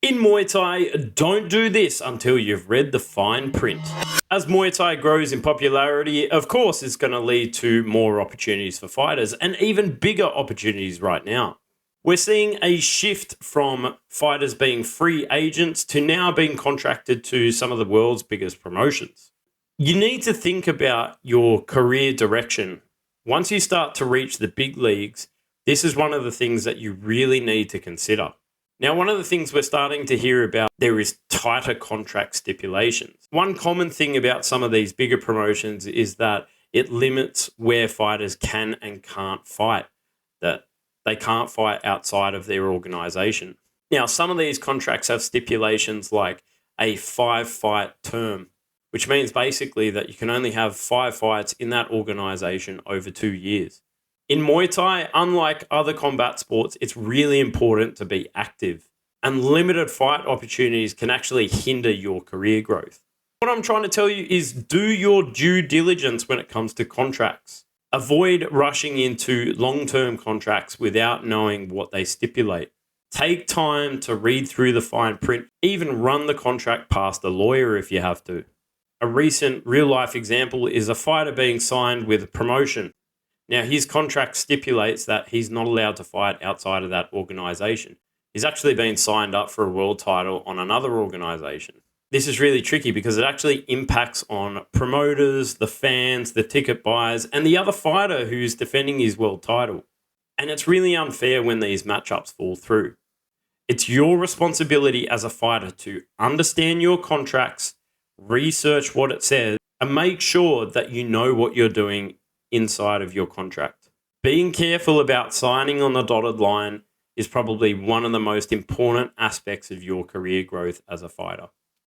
In Muay Thai, don't do this until you've read the fine print. As Muay Thai grows in popularity, of course, it's going to lead to more opportunities for fighters and even bigger opportunities right now. We're seeing a shift from fighters being free agents to now being contracted to some of the world's biggest promotions. You need to think about your career direction. Once you start to reach the big leagues, this is one of the things that you really need to consider. Now, one of the things we're starting to hear about, there is tighter contract stipulations. One common thing about some of these bigger promotions is that it limits where fighters can and can't fight, that they can't fight outside of their organization. Now, some of these contracts have stipulations like a 5-fight term, which means basically that you can only have 5 fights in that organization over 2 years. In Muay Thai, unlike other combat sports, it's really important to be active, and limited fight opportunities can actually hinder your career growth. What I'm trying to tell you is do your due diligence when it comes to contracts. Avoid rushing into long-term contracts without knowing what they stipulate. Take time to read through the fine print, even run the contract past a lawyer if you have to. A recent real-life example is a fighter being signed with a promotion. Now, his contract stipulates that he's not allowed to fight outside of that organization. He's actually been signed up for a world title on another organization. This is really tricky because it actually impacts on promoters, the fans, the ticket buyers, and the other fighter who's defending his world title. And it's really unfair when these matchups fall through. It's your responsibility as a fighter to understand your contracts, research what it says, and make sure that you know what you're doing inside of your contract. Being careful about signing on the dotted line is probably one of the most important aspects of your career growth as a fighter.